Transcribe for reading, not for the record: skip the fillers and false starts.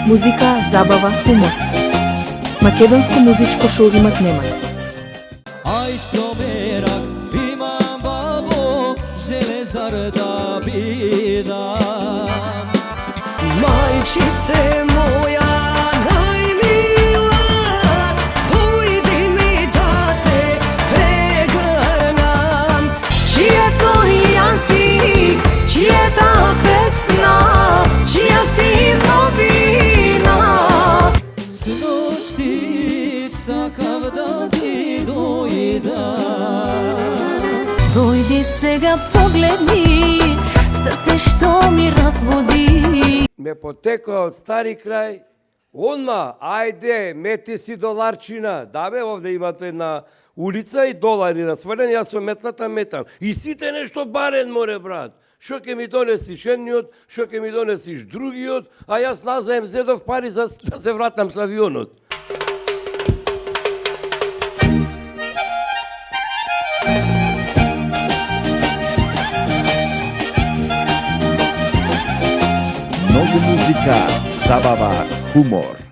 Музика, забава, хумор. Македонско музичко шоу имат немат. Ај што мерак имам бабо, железар да бидам. Мајчице моја најмила, дојди ми да те прегрнам. Чијето јазик, чијата песна, чија си новина. Сношти сакав да ти дојдам. Дојди сега погледни, срце што ми разбуди. Ме потекува од стари крај, онма, ајде, мети си доларчина. Да бе, овде имате една улица и долари расвалени, јас со метлата метам. И сите нешто барен море, брат. Шо ќе ми донесиш едниот, шо ќе ми донесиш другиот, а јас назаем зедов пари за да се вратам со авионот. Многу музика, забава, хумор.